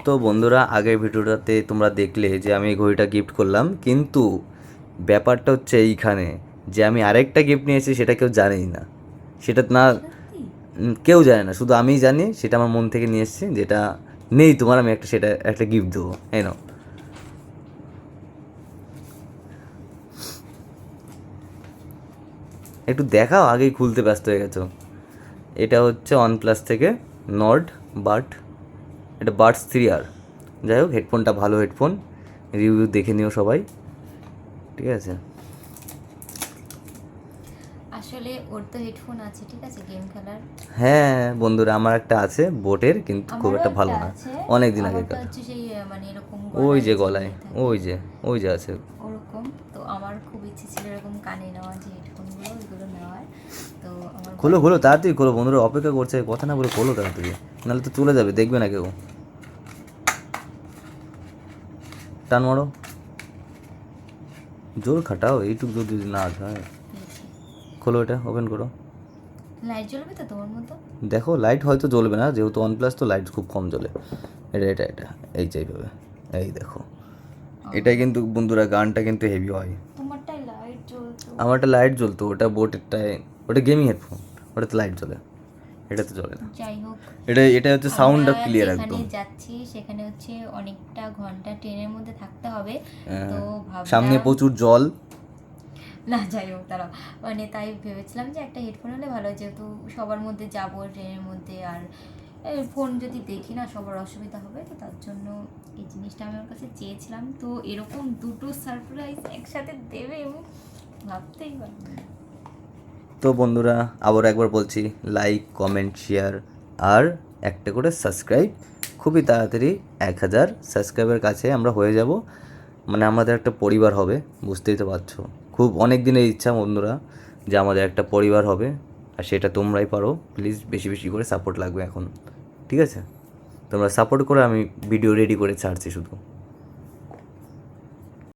তো বন্ধুরা, আগের ভিডিওটাতে তোমরা দেখলে যে আমি এই ঘড়িটা গিফট করলাম, কিন্তু ব্যাপারটা হচ্ছে এইখানে যে আমি আরেকটা গিফট নিয়েছি, সেটা কেউ জানেই না। সেটা না, সত্যি? কেউ জানে না, শুধু আমিই জানি। সেটা আমার মন থেকে নিয়ে এসেছি, যেটা নেই তোমার। আমি সেটা একটা গিফট দেবো, এই নাও। একটু দেখাও, আগেই খুলতে ব্যস্ত হয়ে গেছো। এটা হচ্ছে OnePlus থেকে নর্ড বাট, এটা বাডস 3R। যাই হোক, হেডফোনটা ভালো হেডফোন, রিভিউ দেখে নিও সবাই, ঠিক আছে? আসলে ওর তো হেডফোন আছে, ঠিক আছে, গেম খেলার। হ্যাঁ বন্ধুরা, আমার একটা আছে বোটের, কিন্তু খুব আমারও একটা ভালো একটা না, আছে। অনেক দিন আমারটা আগেকার। হচ্ছে সেই মানে এরকম ওই গলায় যে গলায়, ঝিলিয়ে থাকে ওই যে আছে। ওরকম। তো আমার খুব ইচ্ছে ছিল এরকম কানে নেওয়া, যে হেডফোনগুলো ওইগুলো নেওয়ার। তো আমার খোলো খোলো, বাড়িতে তাড়াতাড়ি খোলো, বন্ধুরা অপেক্ষা করছে, কথা না বলে খোলো তাড়াতাড়ি, নাহলে তো চলে যাবে, দেখবে না কেউ। টান মারো, জোর খাটাও, এইটুকু যদি না হয়। পেয়েছি। খোলো, এটা ওপেন করো। লাইট জ্বলবে তো তোমার মতো? দেখো, লাইট হয়তো জ্বলবে না, যেহেতু OnePlus তো লাইট খুব কম জ্বলে। এটা এই চাইভাবে, এই দেখো। এটাই কিন্তু বন্ধুরা, গানটা কিন্তু হেভি হয়। তোমারটাই লাইট জ্বলতো। আমারটা লাইট জ্বলতো, ওটা বোটেরটায়, ওটা গেমিং হেডফোন, ওটাতে লাইট জ্বলে, এটাতে জ্বলে না। যাই হোক, এটা হচ্ছে আমরা সাউন্ডটা ক্লিয়ার যেখানে একদম। যাচ্ছি সেখানে হচ্ছে অনেকটা ঘন্টা ট্রেনের মধ্যে থাকতে হবে। তো সামনে ভাবলাম, প্রচুর জল। না যাই হোক তারা, মানে তাই ভেবেছিলাম যে একটা হেডফোন হলে ভালো হয়, যেহেতু সবার মধ্যে যাবো ট্রেনের মধ্যে, আর ফোন যদি দেখি না সবার অসুবিধা হবে, তো তার জন্য এই জিনিসটা আমি ওর কাছে চেয়েছিলাম। তো এরকম দুটো সারপ্রাইজ একসাথে দেবে আমি ভাবতেই পারিনি। তো বন্ধুরা, আবার একবার বলছি, লাইক কমেন্ট শেয়ার আর একটা করে সাবস্ক্রাইব। খুবই তাড়াতাড়ি 1000 সাবস্ক্রাইবের কাছে আমরা হয়ে যাব, মানে আমাদের একটা পরিবার হবে, বুঝতেই তো পারছো। খুব অনেক দিনের ইচ্ছা বন্ধুরা, যে আমাদের একটা পরিবার হবে, আর সেটা তোমরাই পারো। প্লিজ বেশি বেশি করে সাপোর্ট লাগবে এখন, ঠিক আছে? তোমরা সাপোর্ট করে আমি ভিডিও রেডি করে ছাড়ছি শুধু।